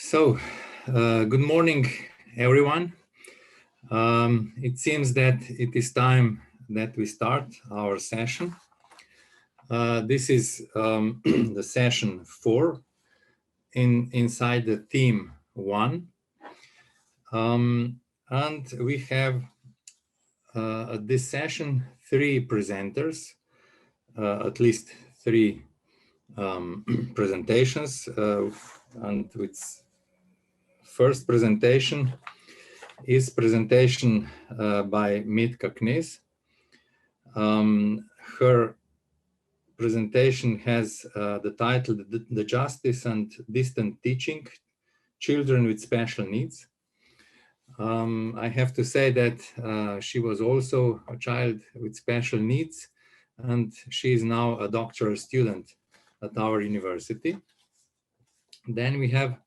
So, good morning, everyone. It seems that it is time that we start our session. This is the session 4 inside the theme 1. And we have at this session 3 presenters, at least 3 presentations. And its first presentation is presentation by Metka Knez. Her presentation has the title, The Justice and Distant Teaching, Children with Special Needs. I have to say that she was also a child with special needs, and she is now a doctoral student at our university. Then we have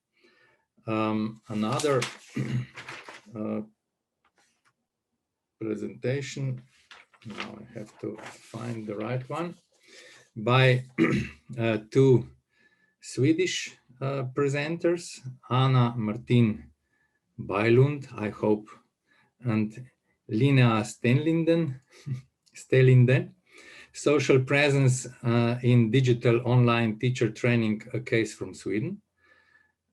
another presentation. Now I have to find the right one, by 2 Swedish presenters, Martín Bylund, I hope, and Linnea Stenliden, Social Presence in Digital Online Teacher Training, a case from Sweden.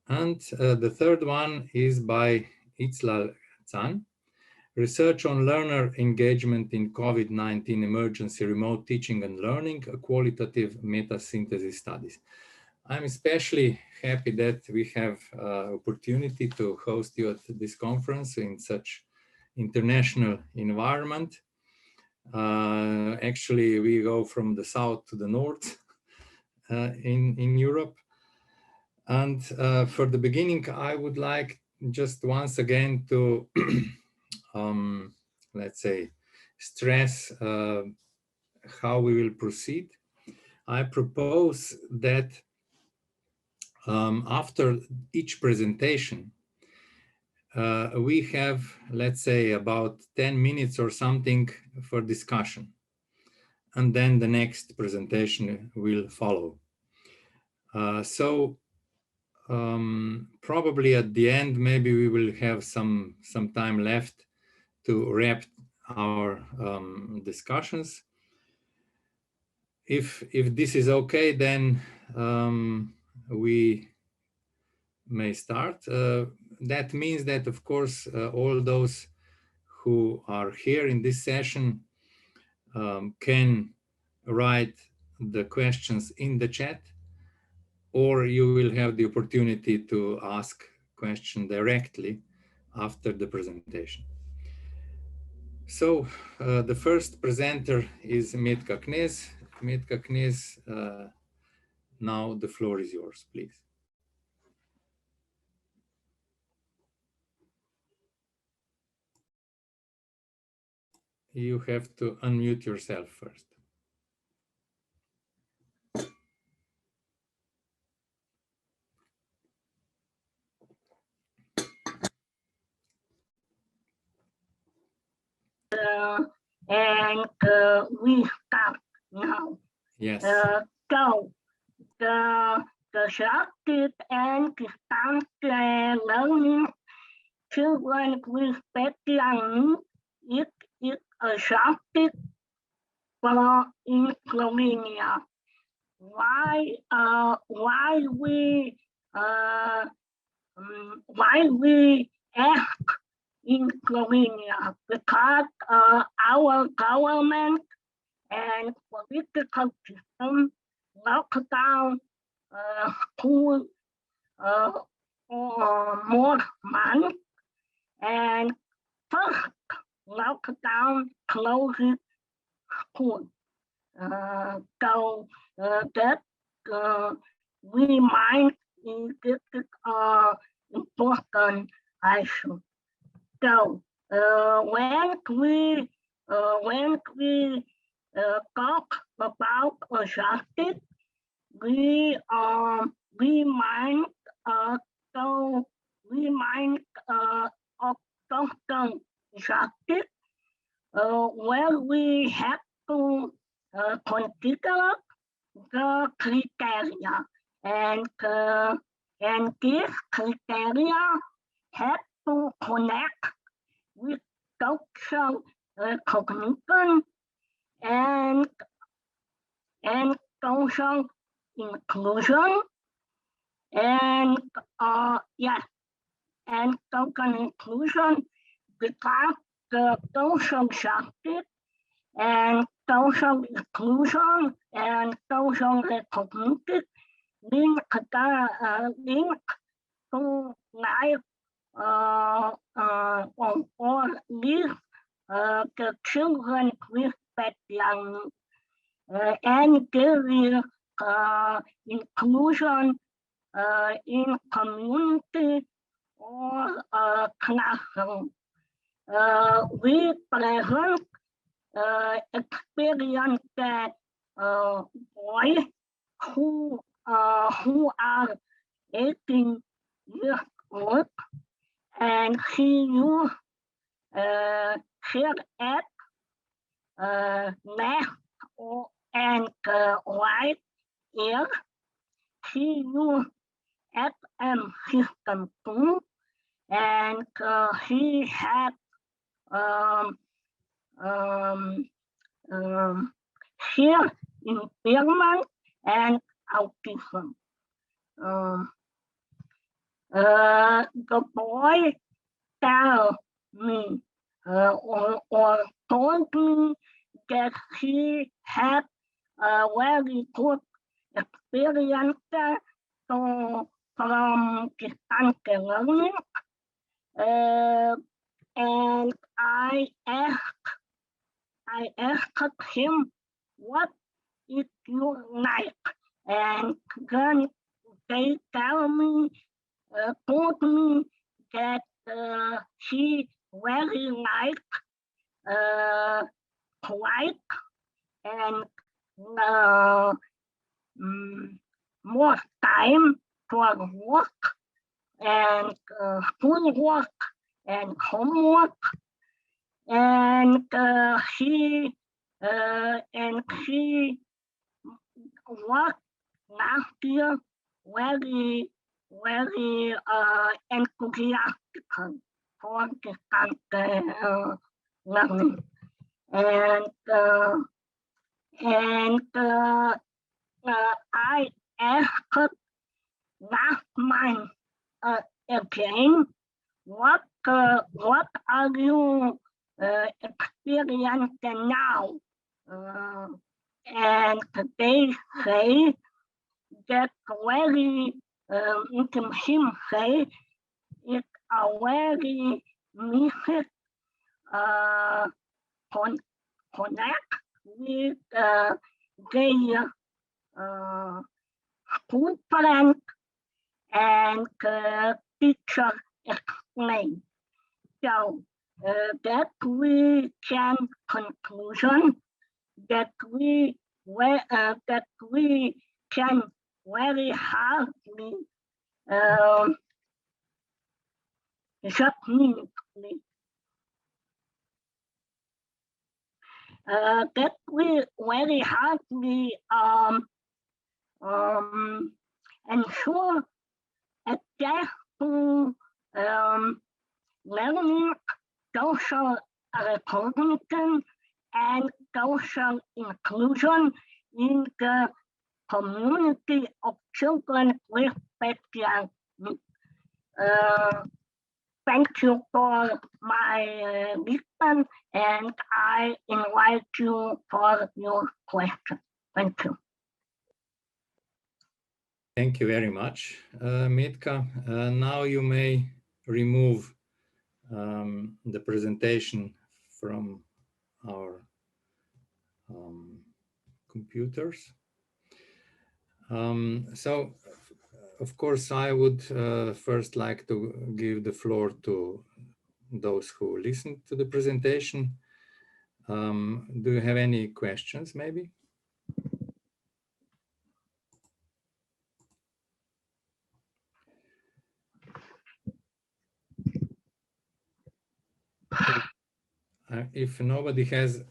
And the third one is by Iclal, Research on Learner Engagement in COVID-19 Emergency Remote Teaching and Learning, a Qualitative Meta-Synthesis Studies. I'm especially happy that we have opportunity to host you at this conference in such international environment. Actually, we go from the south to the north in Europe. And for the beginning, I would like just once again to let's say, stress how we will proceed. I propose that after each presentation, we have, let's say, about 10 minutes or something for discussion. And then the next presentation will follow. So probably at the end, maybe we will have some time left to wrap our discussions. If this is okay, then we may start. That means that, of course, all those who are here in this session can write the questions in the chat, or you will have the opportunity to ask questions directly after the presentation. So the first presenter is Metka Knez. Metka Knez, now the floor is yours, please. You have to unmute yourself first. And we start now. Yes. So the disruptive and distant learning children with special needs is adopted in Slovenia. Why we ask in Slovenia? Because our government and political system lock down school for more months, and first lockdown closes school. So that we might this is important issue. So when we talk about justice, we might of justice where we have to consider the criteria and And these criteria have to connect with social recognition and social inclusion and yes, and social inclusion, because the social justice and social inclusion and social recognition link to life or live the children with special needs and give inclusion in community or classroom. We present experience that boys who are 18 years old and he used here at left and right ear. He used FM system too, and he had here impairment and autism. The boy tell me or told me that he had a very good experience from distance learning, and I asked him what it you like, and then they told me that he very like quiet and more time for work and schoolwork and homework, and he was last year very enthusiastic for distance learning, and I asked last month again, what are you experiencing now? And they say that very him say it's a very missing connect with their school friends and teacher explain. So that we can conclusion that we can very hardly just meaningfully that we very hardly ensure access to learning, social recognition, and social inclusion in the community of children with special needs. Thank you for my listen, and I invite you for your question. Thank you. Thank you very much, Metka. Now you may remove the presentation from our computers. So, of course, I would first like to give the floor to those who listened to the presentation. Do you have any questions, maybe? If nobody has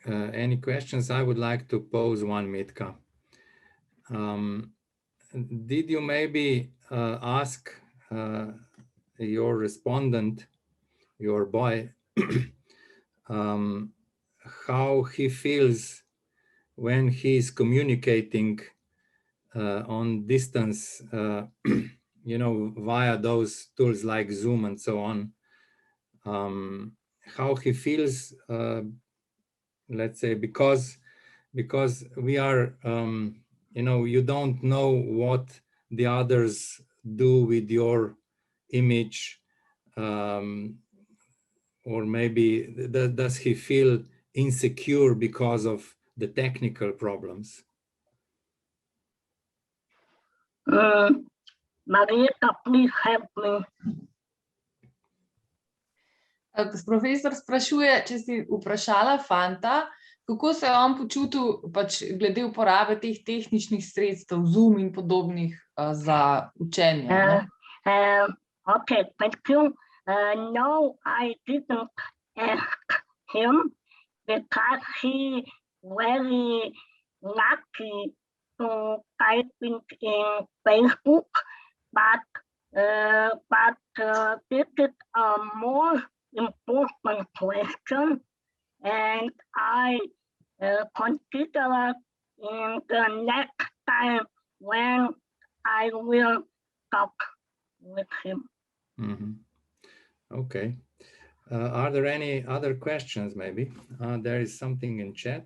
any questions, I would like to pose one, Metka. Did you maybe ask your respondent, your boy, how he feels when he's communicating on distance, you know, via those tools like Zoom and so on, how he feels, let's say, because we are, you know, you don't know what the others do with your image, or maybe does he feel insecure because of the technical problems? Marieta, please help me. Profesor sprašuje, če si vprašala fanta, kako se je on počutil pač glede uporabe teh tehničnih sredstev, Zoom in podobnih za učenje. Okay, thank you. No, I didn't ask him because he very lucky to typing in Facebook, but this is a more important question, and I consider in the next time when I will talk with him. Mm-hmm. Okay. Are there any other questions maybe? There is something in chat.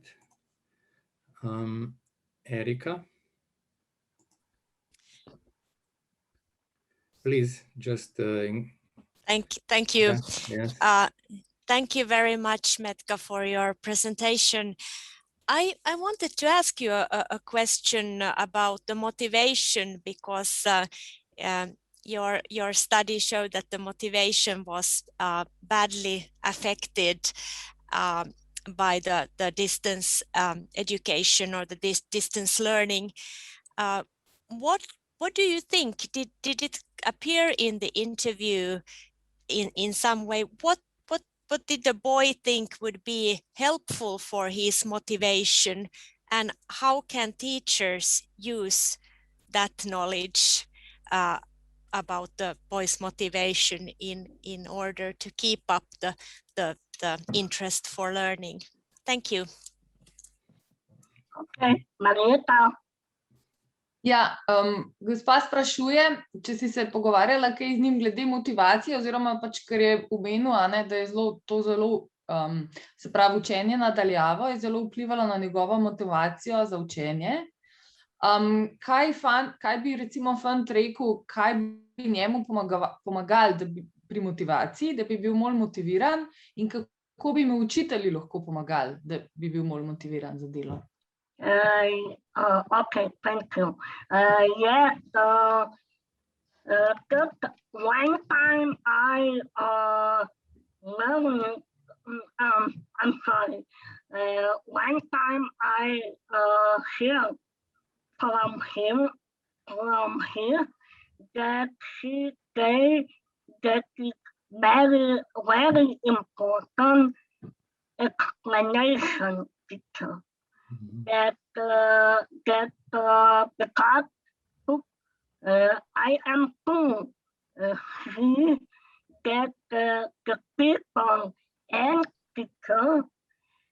Erika? Please, just... Thank you. Yes. Thank you very much, Metka, for your presentation. I wanted to ask you a question about the motivation, because your study showed that the motivation was badly affected by the distance education or the distance learning. What do you think? Did it appear in the interview in some way? What did the boy think would be helpful for his motivation, and how can teachers use that knowledge about the boy's motivation in order to keep up the interest for learning? Thank you. Okay, Marieta. Ja, gospa sprašuje, če si se pogovarjala kaj z njim glede motivacije, oziroma pač, ker je omenil, da je to zelo, se pravi, učenje nadaljavo je zelo vplivalo na njegovo motivacijo za učenje. Kaj bi recimo fant rekel, kaj bi njemu pomagali pri motivaciji, da bi bil bolj motiviran, in kako bi mu učitelji lahko pomagali, da bi bil bolj motiviran za delo? Okay, thank you. Yes, just one time I learned, I'm sorry, one time I hear from him, that he said that it's very, very important explanation teacher. That because I am too see that the people and teacher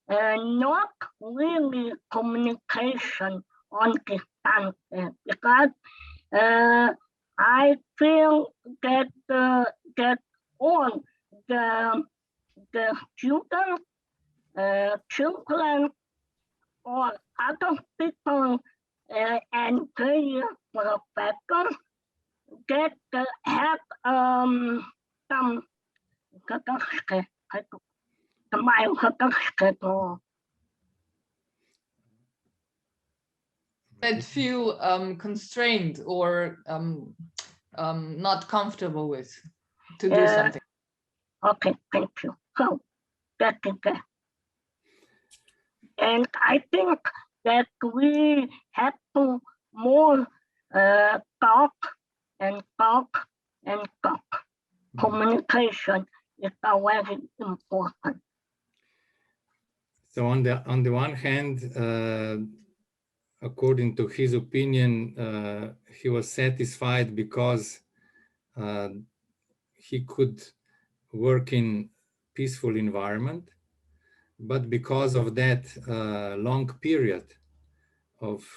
not really communication on distance, because I feel that that all the students, children, or other people and their professors that have some that feel constrained or not comfortable with to do something. Okay, thank you. So that is that. And I think that we have to more talk and talk and talk. Communication is very important. So on the one hand, according to his opinion, he was satisfied because he could work in peaceful environment, but because of that long period of,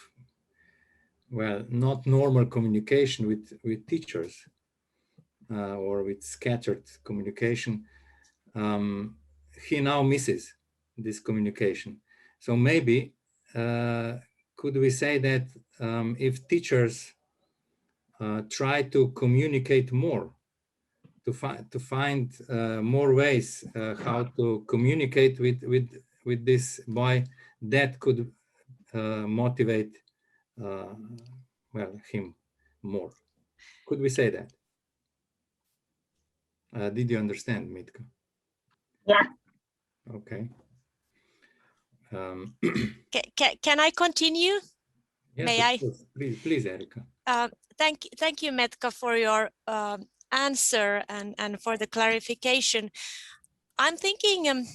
well, not normal communication with teachers or with scattered communication, he now misses this communication. So maybe could we say that if teachers try to communicate more, to find more ways how to communicate with this boy, that could motivate well, him more. Could we say that? Did you understand, Metka? Yeah. Okay. Can I continue? Yes, May of I? course. Please, Erika. Thank you, Metka, for your answer and for the clarification. I'm thinking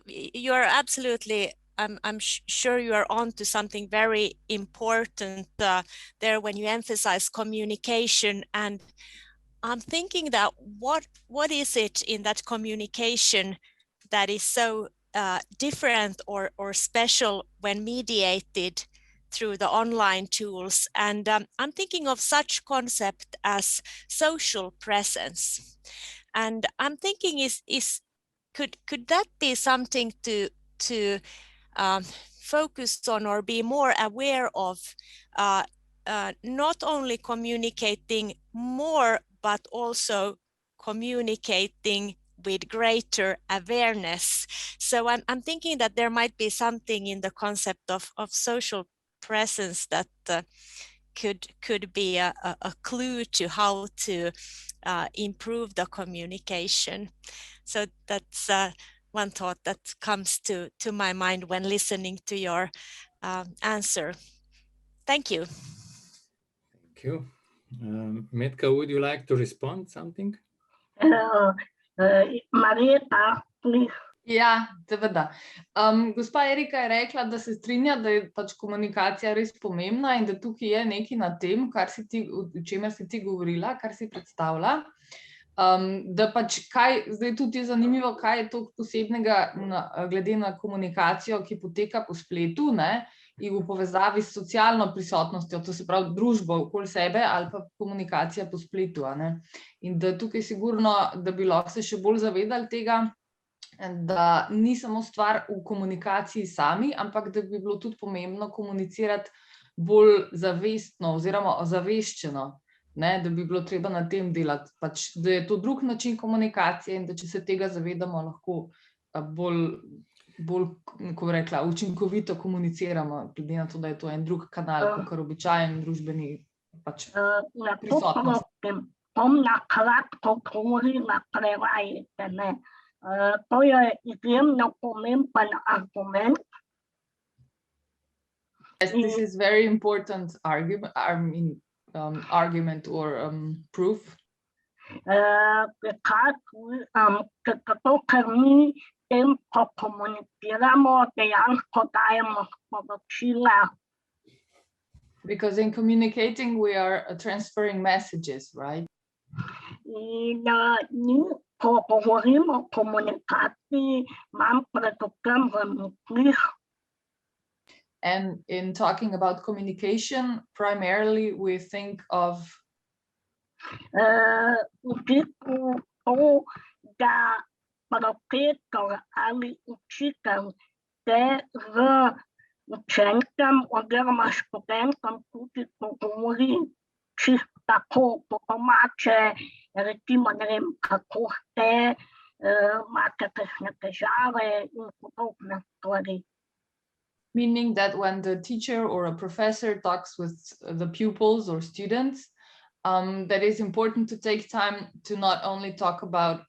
you are absolutely, I'm sure you are on to something very important there when you emphasize communication. And I'm thinking that what is it in that communication that is so different or special when mediated through the online tools? And I'm thinking of such concept as social presence. And I'm thinking could that be something to focus on or be more aware of, not only communicating more, but also communicating with greater awareness. So I'm thinking that there might be something in the concept of social presence that could be a clue to how to improve the communication. So that's one thought that comes to my mind when listening to your answer. Thank you. Thank you. Metka, would you like to respond something? Marjeta, please. Ja, seveda. Gospa Erika je rekla, da se strinja, da je pač komunikacija res pomembna in da tukaj je nekaj na tem, o čemer si ti govorila, kar si predstavlja. Da pač zdaj tudi je zanimivo, kaj je toliko posebnega glede na komunikacijo, ki poteka po spletu, ne, in v povezavi s socialno prisotnostjo, to se pravi družbo okoli sebe ali pa komunikacija po spletu, ne. In da tukaj sigurno, da bi lahko se še bolj zavedali tega, da ni samo stvar v komunikaciji sami, ampak da bi bilo tudi pomembno komunicirati bolj zavestno oziroma ozaveščeno, ne, da bi bilo treba na tem delati, pač, da je to drug način komunikacije in da če se tega zavedamo, lahko bolj, kako rekla, učinkovito komuniciramo, glede na to, da je to en drug kanal, kakor običajen družbeni pač prisotnost. Bom na kratko govorila, prevajte me. To je izjemno pomemben argument. Yes, this is very important argument, argument or proof. Zato, ker mi tem, ko komuniciramo, dejansko dajemo sporočila. Because in communicating we are transferring messages, right? In mi, ko govorimo o komunikaciji, imam predvsem v mislih. And in talking about communication, primarily we think of v bistvu to, da profesor ali učitelj se z učencem oziroma študentom tudi pogovori čisto tako po domače, recimo, ne vem, kako ste, imate kakšne težave in podobne stvari. Meaning that when the teacher or a professor talks with the pupils or students, that is important to take time to not only talk about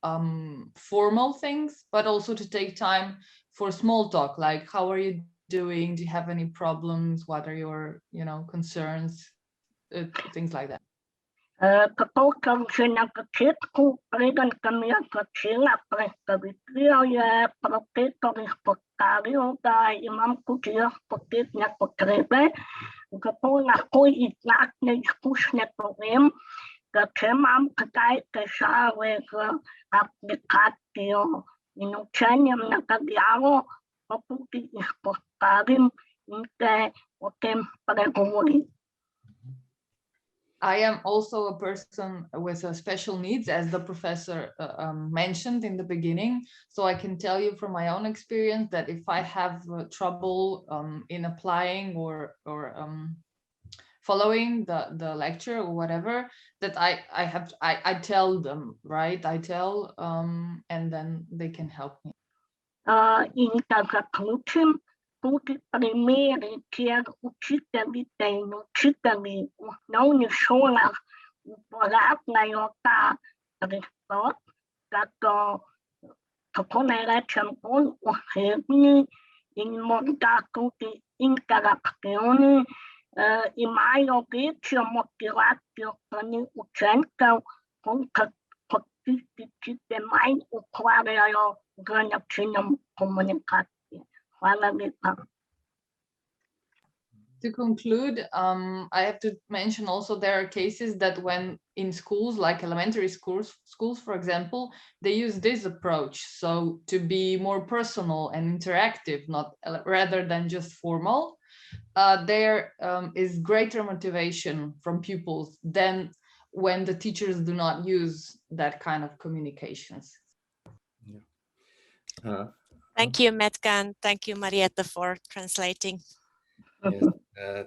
formal things, but also to take time for small talk, like how are you doing? Do you have any problems? What are your, concerns? Things like that. Kako som že na začetku preden sem jaz začela predstavitvijo, je profesor izpostavil, da imam tudi jaz posebne potrebe, zato lahko iz lastne izkušnje povem, da če imam kdaj težave z aplikacijo in učenjem na daljavo, pa tudi izpostavim in se o tem pregovorim. I am also a person with special needs, as the professor mentioned in the beginning. So I can tell you from my own experience that if I have trouble in applying or following the lecture or whatever, that I tell them, right? I tell and then they can help me. In da zaključim, tudi primeri, kjer učiteljice in učitelji v osnovnih šolah uporabljajo ta pristop, da so, kako naj rečem, bolj osebni in morda tudi interaktivni, imajo večjo motivacijo strani učencev, kot tisti, ki se manj ukvarjajo z načinom komunikacije. Hvala lepa. To conclude, I have to mention also there are cases that when in schools, like elementary schools, for example, they use this approach. So to be more personal and interactive, not rather than just formal, there is greater motivation from pupils than when the teachers do not use that kind of communications. Yeah. Thank you, Metka, and thank you, Marietta, for translating. Yes,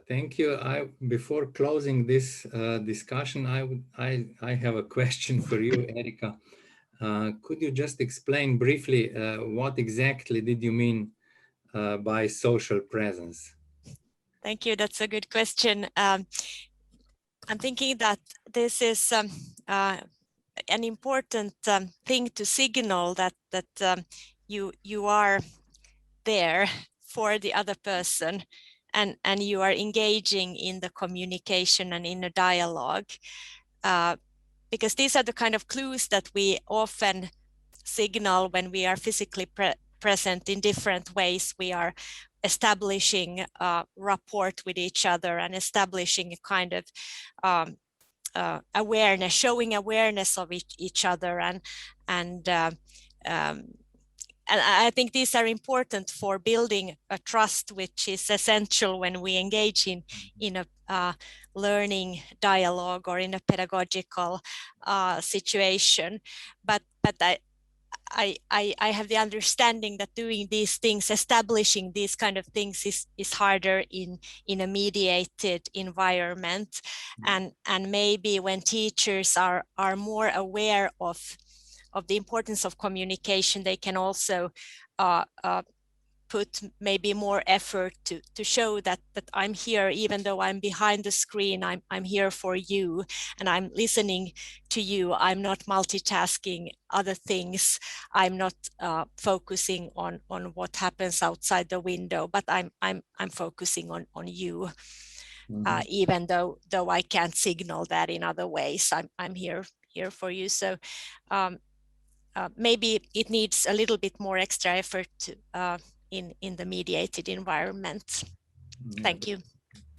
thank you. Before closing this discussion, I have a question for you, Erika. Could you just explain briefly what exactly did you mean by social presence? Thank you. That's a good question. I'm thinking that this is an important thing to signal that you are there for the other person, and you are engaging in the communication and in a dialogue, because these are the kind of clues that we often signal when we are physically present in different ways. We are establishing a rapport with each other and establishing a kind of awareness, showing awareness of each other, and I think these are important for building a trust, which is essential when we engage in a learning dialogue or in a pedagogical situation. But I have the understanding that doing these things, establishing these kind of things is harder in a mediated environment. And maybe when teachers are more aware of the importance of communication, they can also put maybe more effort to show that I'm here, even though I'm behind the screen, I'm here for you and I'm listening to you. I'm not multitasking other things. I'm not focusing on what happens outside the window, but I'm focusing on you. Mm-hmm. Even though I can't signal that in other ways, I'm here for you. So maybe it needs a little bit more extra effort in the mediated environment. Yeah. Thank you.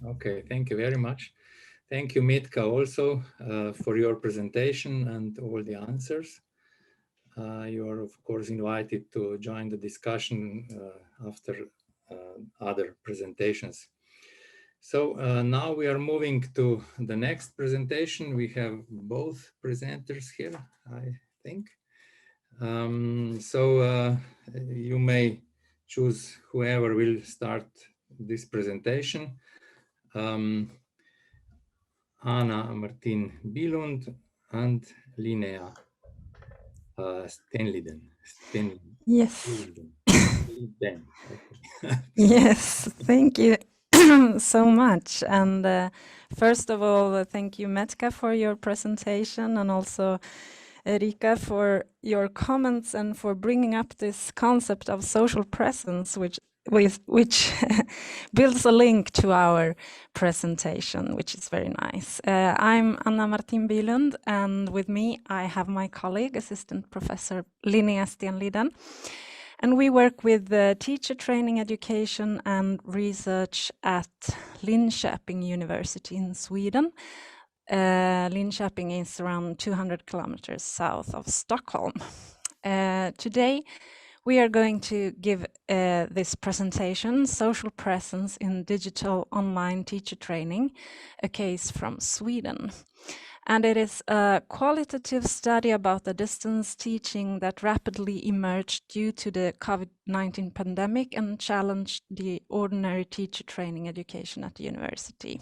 Okay, thank you very much. Thank you, Metka, also for your presentation and all the answers. You are, of course, invited to join the discussion after other presentations. So now we are moving to the next presentation. We have both presenters here, I think. So you may choose whoever will start this presentation. Anna Martín Bylund and Linnea Stenliden. Yes. Okay. Yes, thank you so much. And first of all, thank you, Metka, for your presentation, and also Erika for your comments and for bringing up this concept of social presence, which which builds a link to our presentation, which is very nice. I'm Martín Bylund, and with me I have my colleague, Assistant Professor Linnea Stenliden. And we work with teacher training, education and research at Linköping University in Sweden. Linköping is around 200 kilometers south of Stockholm. Today, we are going to give this presentation, Social Presence in Digital Online Teacher Training, a case from Sweden. And it is a qualitative study about the distance teaching that rapidly emerged due to the COVID-19 pandemic and challenged the ordinary teacher training education at the university.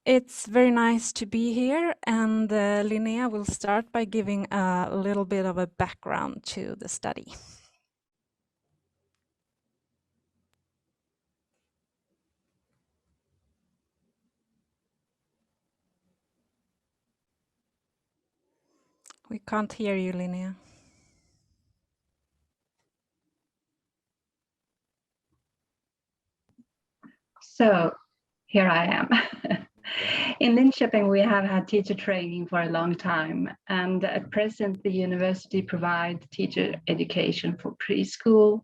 It's very nice to be here, and Linnea will start by giving a little bit of a background to the study. We can't hear you, Linnea. So here I am. In Linköping, we have had teacher training for a long time, and at present, the university provides teacher education for preschool,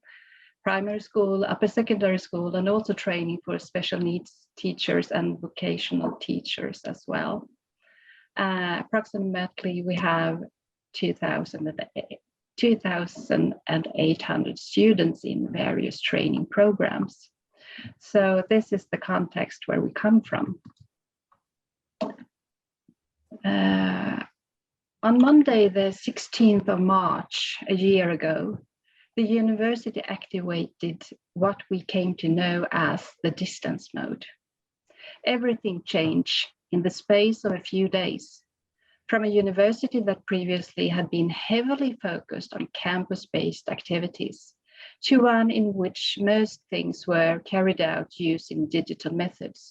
primary school, upper secondary school, and also training for special needs teachers and vocational teachers as well. Approximately, we have 2,800 students in various training programs. So this is the context where we come from. On Monday, the 16th of March, a year ago, the university activated what we came to know as the distance mode. Everything changed in the space of a few days. From a university that previously had been heavily focused on campus-based activities to one in which most things were carried out using digital methods.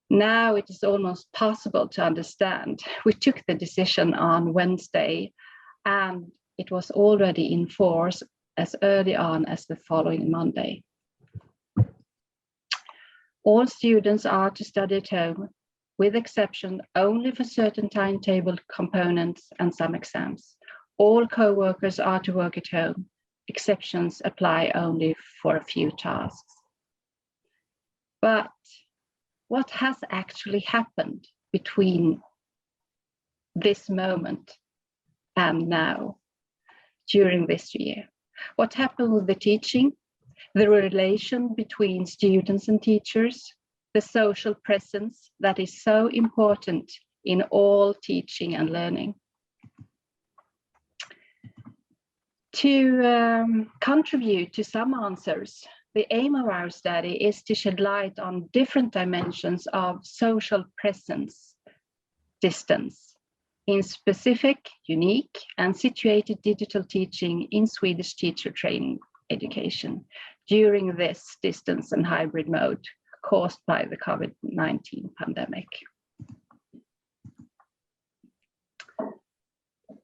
Now it is almost possible to understand. We took the decision on Wednesday, and it was already in force as early on as the following Monday. All students are to study at home, with exception only for certain timetable components and some exams. All co-workers are to work at home. Exceptions apply only for a few tasks. But what has actually happened between this moment and now during this year? What happened with the teaching, the relation between students and teachers, the social presence that is so important in all teaching and learning? To contribute to some answers, the aim of our study is to shed light on different dimensions of social presence, distance, in specific, unique, and situated digital teaching in Swedish teacher training education during this distance and hybrid mode caused by the COVID-19 pandemic.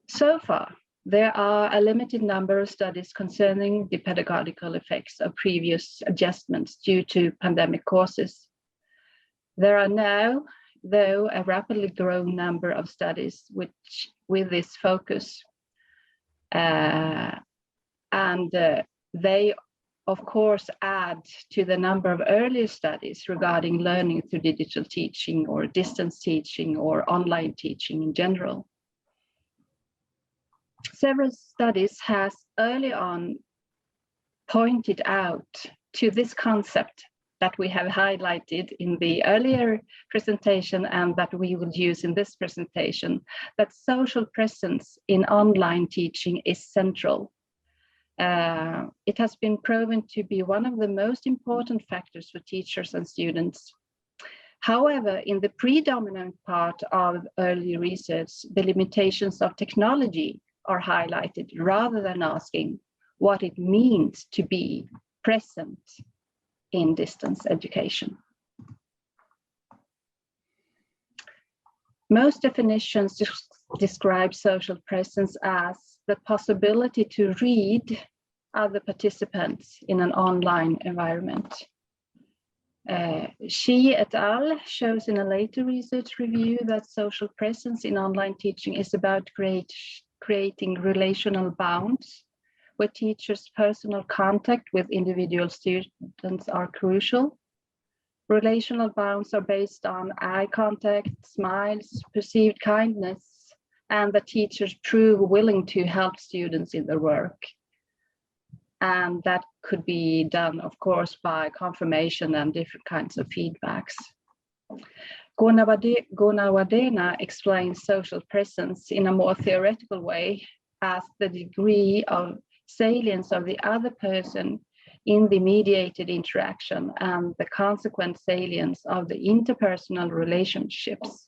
So far, there are a limited number of studies concerning the pedagogical effects of previous adjustments due to pandemic causes. There are now, though, a rapidly growing number of studies with this focus. They, of course, add to the number of earlier studies regarding learning through digital teaching or distance teaching or online teaching in general. Several studies has early on pointed out to this concept that we have highlighted in the earlier presentation and that we will use in this presentation, that social presence in online teaching is central. It has been proven to be one of the most important factors for teachers and students. However, in the predominant part of early research, the limitations of technology are highlighted rather than asking what it means to be present in distance education. Most definitions describe social presence as the possibility to read, other participants in an online environment. She et al. Shows in a later research review that social presence in online teaching is about creating relational bounds, where teachers' personal contact with individual students are crucial. Relational bounds are based on eye contact, smiles, perceived kindness, and the teachers prove willing to help students in their work. And that could be done, of course, by confirmation and different kinds of feedbacks. Gunawardena explains social presence in a more theoretical way as the degree of salience of the other person in the mediated interaction and the consequent salience of the interpersonal relationships.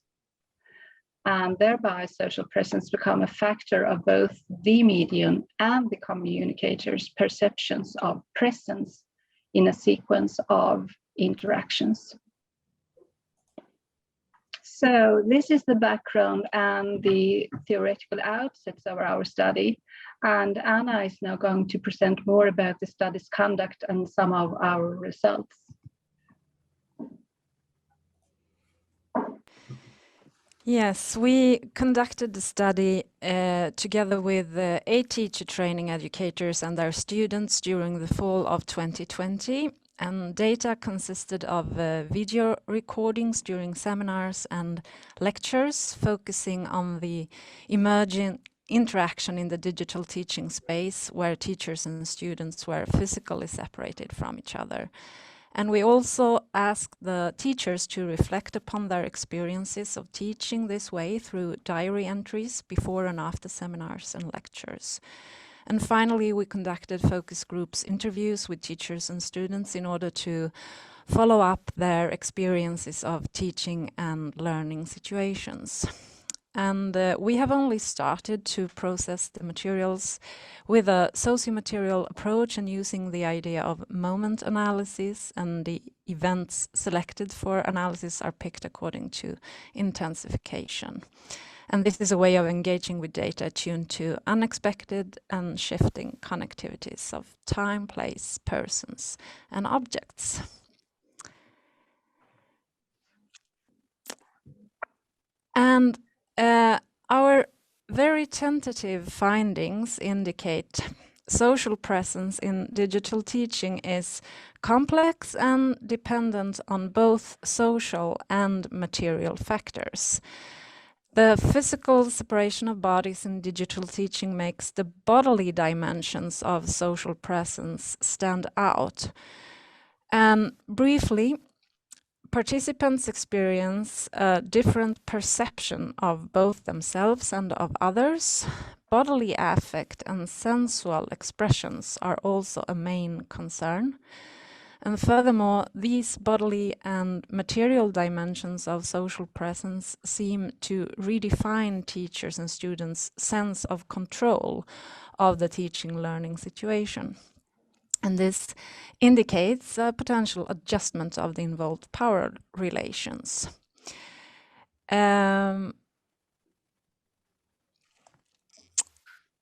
And thereby social presence become a factor of both the medium and the communicator's perceptions of presence in a sequence of interactions. So this is the background and the theoretical outsets of our study. And Anna is now going to present more about the study's conduct and some of our results. Yes, we conducted the study together with 8 teacher training educators and their students during the fall of 2020. And data consisted of video recordings during seminars and lectures, focusing on the emerging interaction in the digital teaching space where teachers and students were physically separated from each other. And we also asked the teachers to reflect upon their experiences of teaching this way through diary entries before and after seminars and lectures. And finally, we conducted focus groups interviews with teachers and students in order to follow up their experiences of teaching and learning situations. And we have only started to process the materials with a socio-material approach and using the idea of moment analysis, and the events selected for analysis are picked according to intensification. And this is a way of engaging with data tuned to unexpected and shifting connectivities of time, place, persons, and objects. And our very tentative findings indicate social presence in digital teaching is complex and dependent on both social and material factors. The physical separation of bodies in digital teaching makes the bodily dimensions of social presence stand out. And briefly, participants experience a different perception of both themselves and of others. Bodily affect and sensual expressions are also a main concern. And furthermore, these bodily and material dimensions of social presence seem to redefine teachers' and students' sense of control of the teaching-learning situation. And this indicates a potential adjustment of the involved power relations.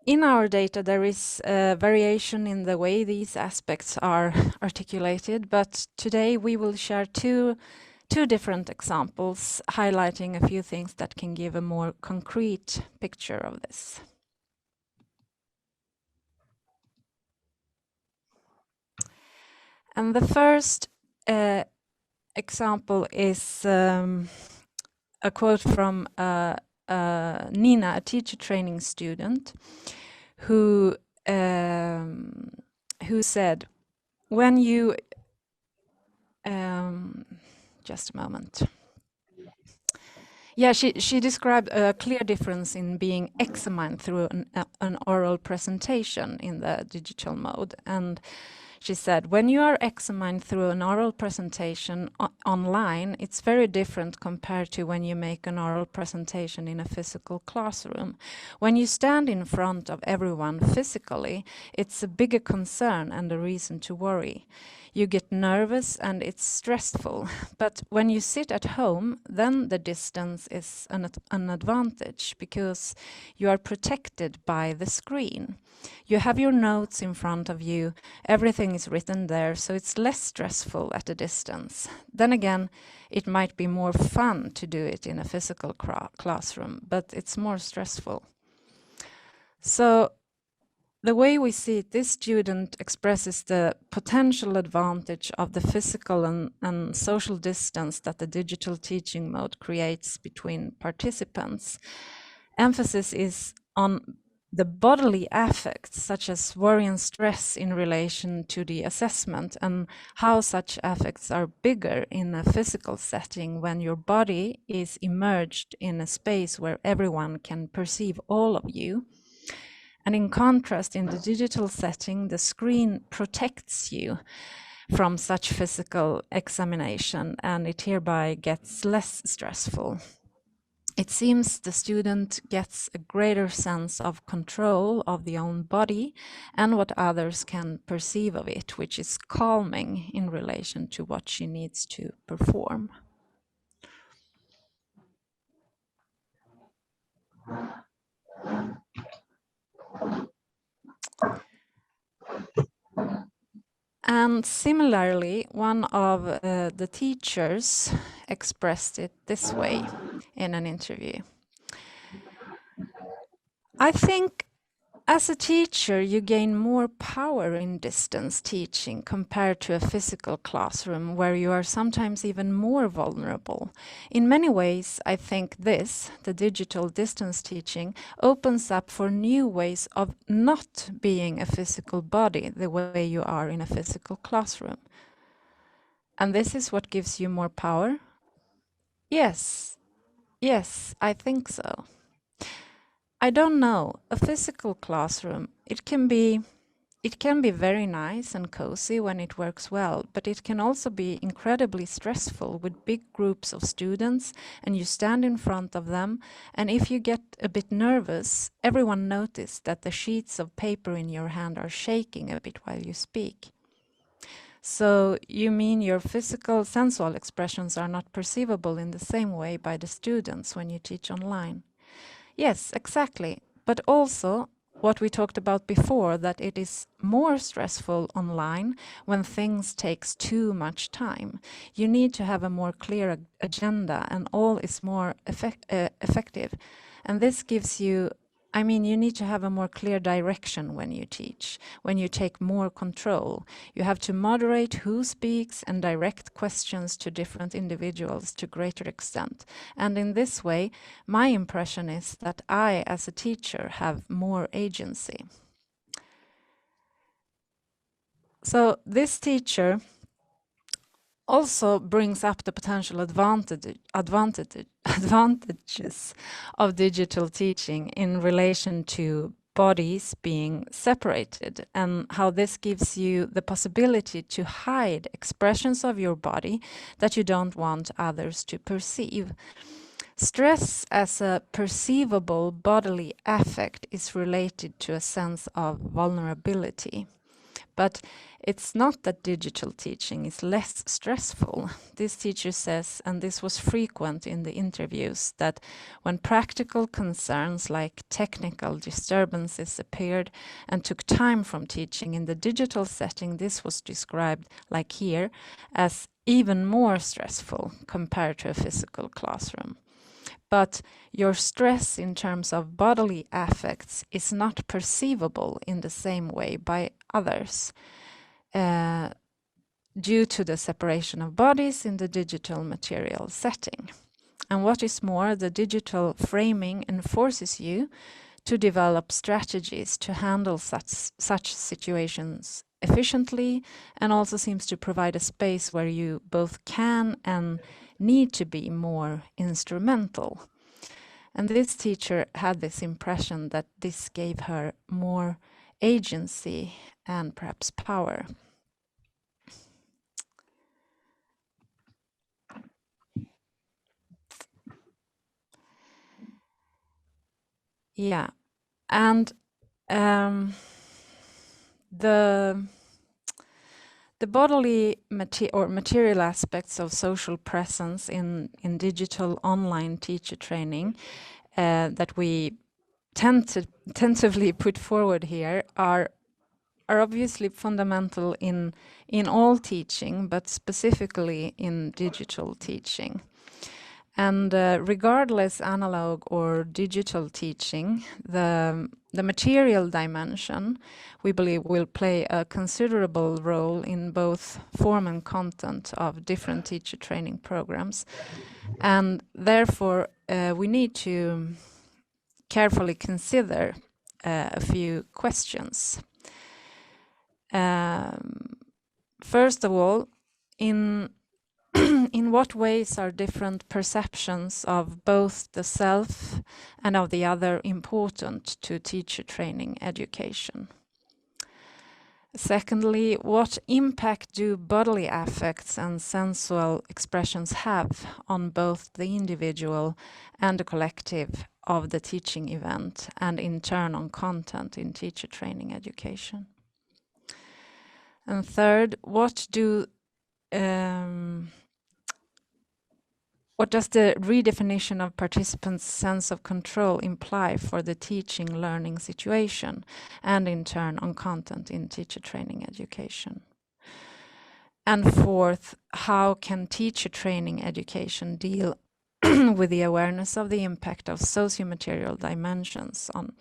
In our data, there is variation in the way these aspects are articulated, but today we will share two different examples, highlighting a few things that can give a more concrete picture of this. And the first example is a quote from Nina, a teacher training student, who said, "When you just a moment." Yeah, she described a clear difference in being examined through an oral presentation in the digital mode. And she said, when you are examined through an oral presentation online, it's very different compared to when you make an oral presentation in a physical classroom. When you stand in front of everyone physically, it's a bigger concern and a reason to worry. You get nervous and it's stressful. But when you sit at home, then the distance is an advantage because you are protected by the screen. You have your notes in front of you, everything is written there, so it's less stressful at a distance. Then again, it might be more fun to do it in a physical classroom, but it's more stressful. So the way we see it, this student expresses the potential advantage of the physical and social distance that the digital teaching mode creates between participants. Emphasis is on the bodily affects, such as worry and stress in relation to the assessment, and how such affects are bigger in a physical setting when your body is immersed in a space where everyone can perceive all of you. And in contrast, in the digital setting, the screen protects you from such physical examination, and it hereby gets less stressful. It seems the student gets a greater sense of control of the own body and what others can perceive of it, which is calming in relation to what she needs to perform. And similarly, one of the teachers expressed it this way in an interview. I think as a teacher, you gain more power in distance teaching compared to a physical classroom where you are sometimes even more vulnerable. In many ways, I think this, the digital distance teaching, opens up for new ways of not being a physical body the way you are in a physical classroom. And this is what gives you more power? Yes, I think so. I don't know. A physical classroom, it can be very nice and cozy when it works well, but it can also be incredibly stressful with big groups of students and you stand in front of them, and if you get a bit nervous, everyone notices that the sheets of paper in your hand are shaking a bit while you speak. So you mean your physical sensual expressions are not perceivable in the same way by the students when you teach online? Yes, exactly. But also what we talked about before, that it is more stressful online when things takes too much time. You need to have a more clear agenda and all is more effective. And this gives you, you need to have a more clear direction when you teach, when you take more control. You have to moderate who speaks and direct questions to different individuals to greater extent. And in this way, my impression is that I, as a teacher, have more agency. So this teacher also brings up the potential advantages of digital teaching in relation to bodies being separated and how this gives you the possibility to hide expressions of your body that you don't want others to perceive. Stress as a perceivable bodily affect is related to a sense of vulnerability. But it's not that digital teaching is less stressful. This teacher says, and this was frequent in the interviews, that when practical concerns like technical disturbances appeared and took time from teaching in the digital setting, this was described, like here, as even more stressful compared to a physical classroom. But your stress in terms of bodily affects is not perceivable in the same way by others due to the separation of bodies in the digital material setting. And what is more, the digital framing enforces you to develop strategies to handle such situations efficiently, and also seems to provide a space where you both can and need to be more instrumental. And this teacher had this impression that this gave her more agency and perhaps power. Yeah, and the The bodily material aspects of social presence in digital online teacher training that we tentatively put forward here are obviously fundamental in all teaching, but specifically in digital teaching. And regardless analog or digital teaching, the material dimension, we believe, will play a considerable role in both form and content of different teacher training programs. And therefore, we need to carefully consider a few questions. First of all, in what ways are different perceptions of both the self and of the other important to teacher training education? Secondly, what impact do bodily affects and sensual expressions have on both the individual and the collective of the teaching event, and in turn on content in teacher training education? And third, what does the redefinition of participants' sense of control imply for the teaching learning situation, and in turn on content in teacher training education? And fourth, how can teacher training education deal with the awareness of the impact of socio-material dimensions on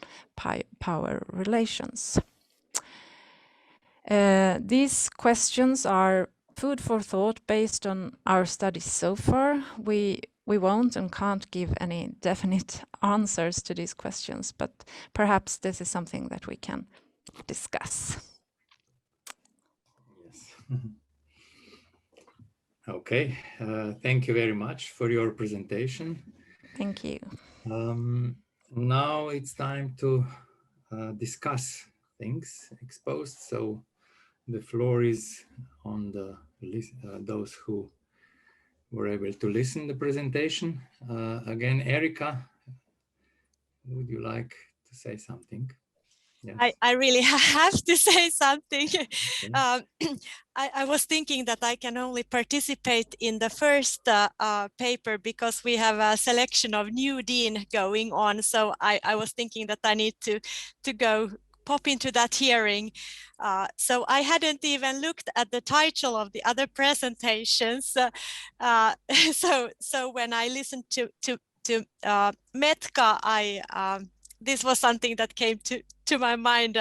power relations? These questions are food for thought based on our studies so far. We won't and can't give any definite answers to these questions, but perhaps this is something that we can discuss. Yes. Okay, thank you very much for your presentation. Thank you. Now it's time to discuss things exposed. So the floor is on the those who were able to listen to the presentation. Again, Erika, would you like to say something? Yes. I really have to say something. Okay. I was thinking that I can only participate in the first paper because we have a selection of new dean going on. So I was thinking that I need to go pop into that hearing. So I hadn't even looked at the title of the other presentations. So when I listened to Metka, this was something that came to my mind,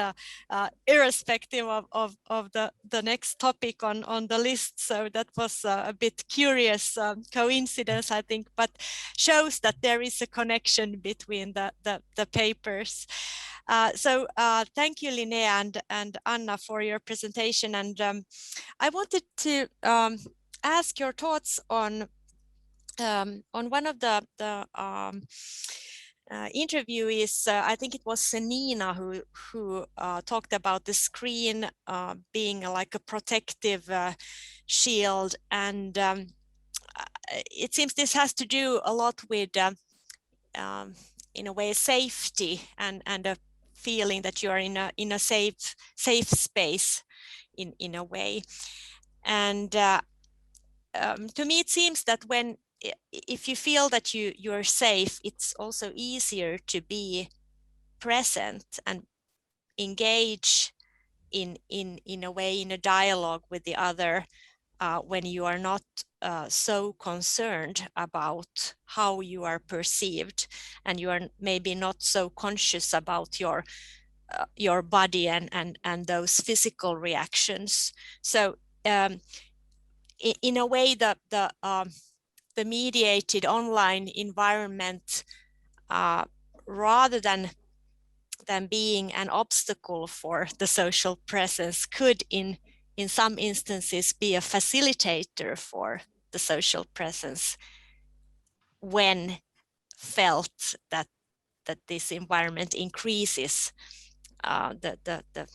irrespective of the next topic on the list. So that was a bit curious coincidence, I think, but shows that there is a connection between the papers. So thank you, Linnea and Anna, for your presentation. And I wanted to ask your thoughts on one of the interviewees. I think it was Nina who talked about the screen being like a protective shield, and it seems this has to do a lot with in a way safety and a feeling that you are in a safe space in a way. And to me it seems that if you feel that you're safe, it's also easier to be present and engage in a way in a dialogue with the other when you are not so concerned about how you are perceived, and you are maybe not so conscious about your body and those physical reactions. So in a way the mediated online environment, rather than being an obstacle for the social presence, could in some instances be a facilitator for the social presence when felt that this environment increases the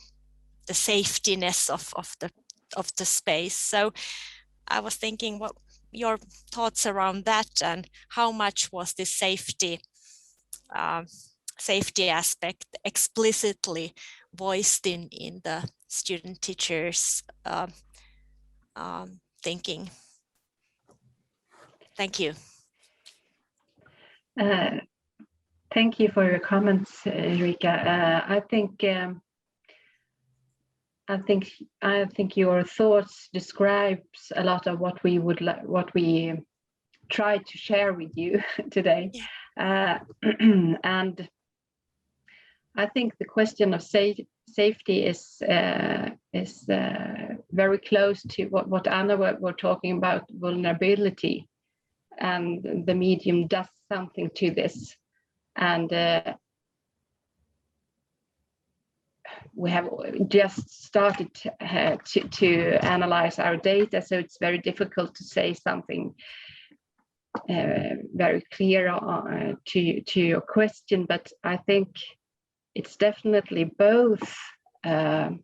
safetiness of the space. So I was thinking what your thoughts around that, and how much was this safety aspect explicitly voiced in the student teachers thinking. Thank you. Thank you for your comments, Erika. I think your thoughts describes a lot of what we try to share with you today. Yeah. And I think the question of safety is very close to what Anna were talking about, vulnerability, and the medium does something to this. And we have just started to analyze our data, so it's very difficult to say something very clear to your question, but I think it's definitely both the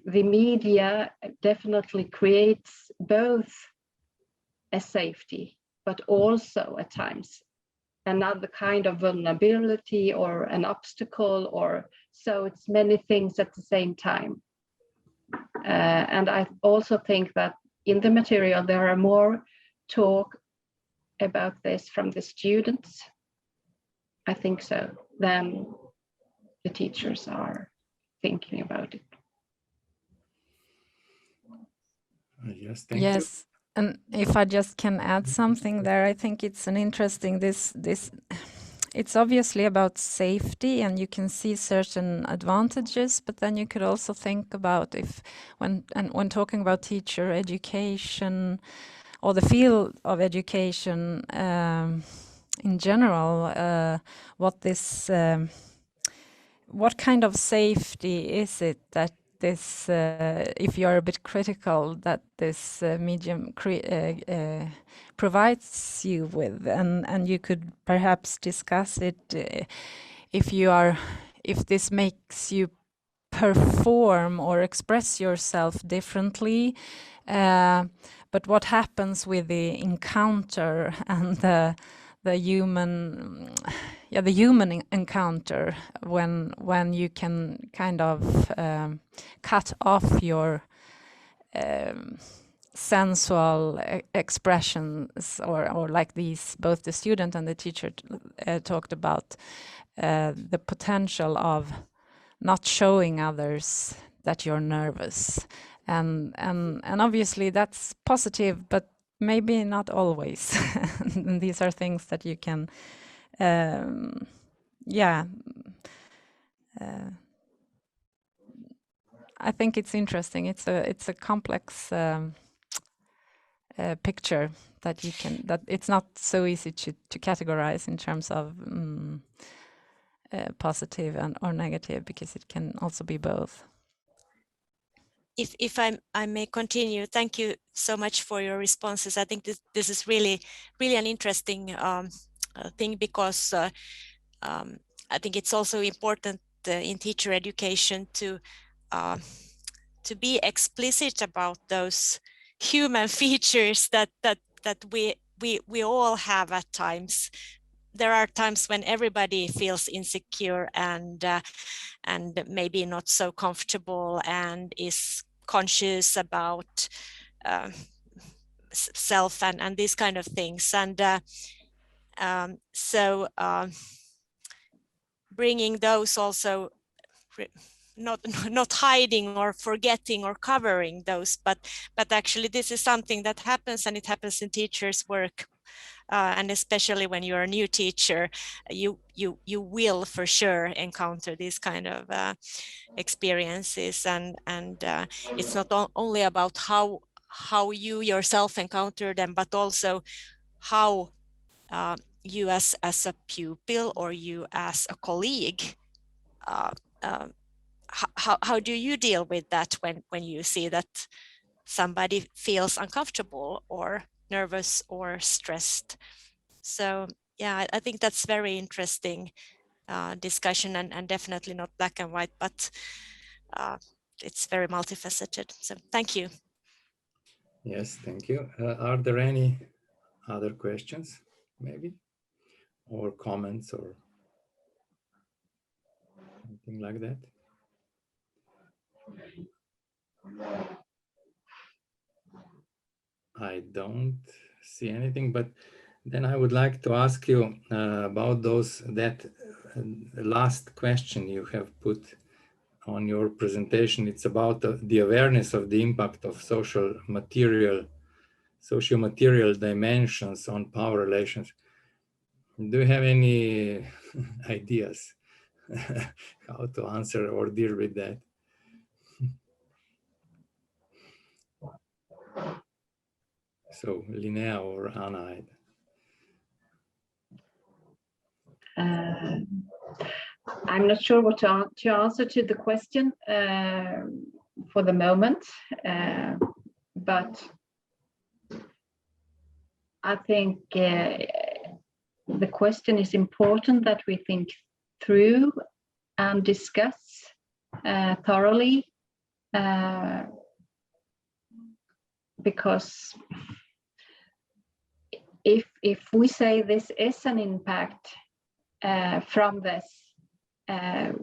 media definitely creates both a safety, but also at times another kind of vulnerability or an obstacle, or so it's many things at the same time. And I also think that in the material there are more talk about this from the students, I think so, than the teachers are thinking about it. Yes, thank you. Yes, and if I just can add something there, I think it's an interesting, it's obviously about safety, and you can see certain advantages, but then you could also think about when talking about teacher education or the field of education in general, what kind of safety is it that this, if you're a bit critical, that this medium provides you with, and you could perhaps discuss it if this makes you perform or express yourself differently, but what happens with the encounter and the human encounter when you can kind of cut off your sensual expressions, or like these, both the student and the teacher talked about the potential of not showing others that you're nervous, and obviously that's positive, but maybe not always. And these are things that you can I think it's interesting. It's a complex picture that it's not so easy to categorize in terms of positive or negative, because it can also be both. If I may continue, thank you so much for your responses. I think this is really an interesting thing, because I think it's also important in teacher education to be explicit about those human features that we all have at times. There are times when everybody feels insecure and maybe not so comfortable and is conscious about self and these kind of things. And so bringing those also, not hiding or forgetting or covering those, but actually this is something that happens, and it happens in teachers' work. And especially when you're a new teacher, you will for sure encounter these kind of experiences, and it's not only about how you yourself encounter them, but also how you as a pupil or you as a colleague, how do you deal with that when you see that somebody feels uncomfortable or nervous or stressed? So yeah, I think that's very interesting discussion, and definitely not black and white, but it's very multifaceted. So thank you. Yes, thank you. Are there any other questions, maybe, or comments or anything like that? I don't see anything, but then I would like to ask you about that last question you have put on your presentation. It's about the awareness of the impact of socio-material dimensions on power relations. Do you have any ideas how to answer or deal with that? So Linnea or Anna? I'm not sure what to answer to the question for the moment, but I think the question is important that we think through and discuss thoroughly, because if we say this is an impact from this,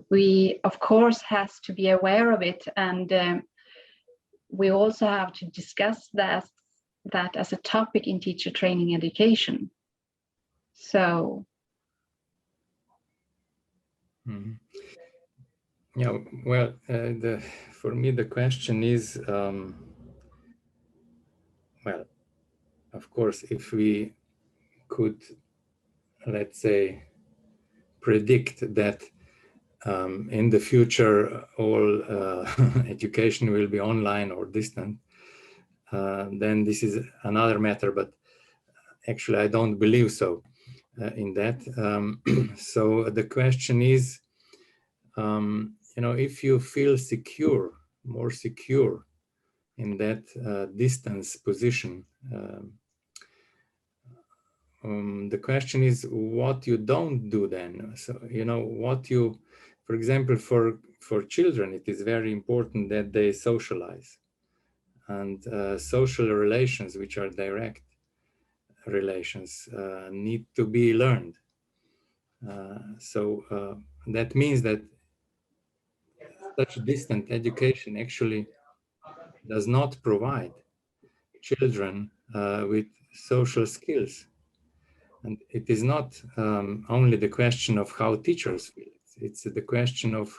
we of course has to be aware of it, and we also have to discuss that as a topic in teacher training education. So yeah, well, for me the question is, well, of course, if we could, let's say, predict that in the future all education will be online or distant, then this is another matter, but actually I don't believe so in that. So the question is, if you feel secure, more secure in that distance position, the question is what you don't do then. So, what you, for example, for children, it is very important that they socialize, and social relations, which are direct relations, need to be learned. So that means that such distant education actually does not provide children with social skills. And it is not only the question of how teachers feel. It's the question of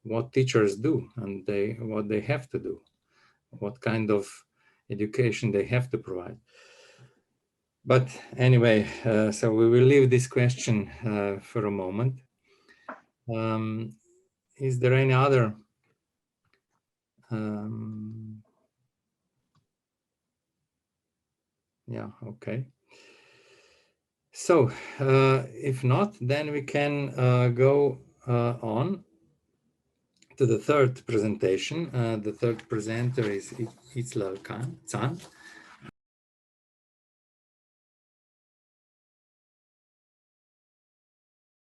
what teachers do and what they have to do, what kind of education they have to provide. But anyway, so we will leave this question for a moment. Is there any other yeah, okay. So if not, then we can go on to the third presentation. The third presenter is Iclal.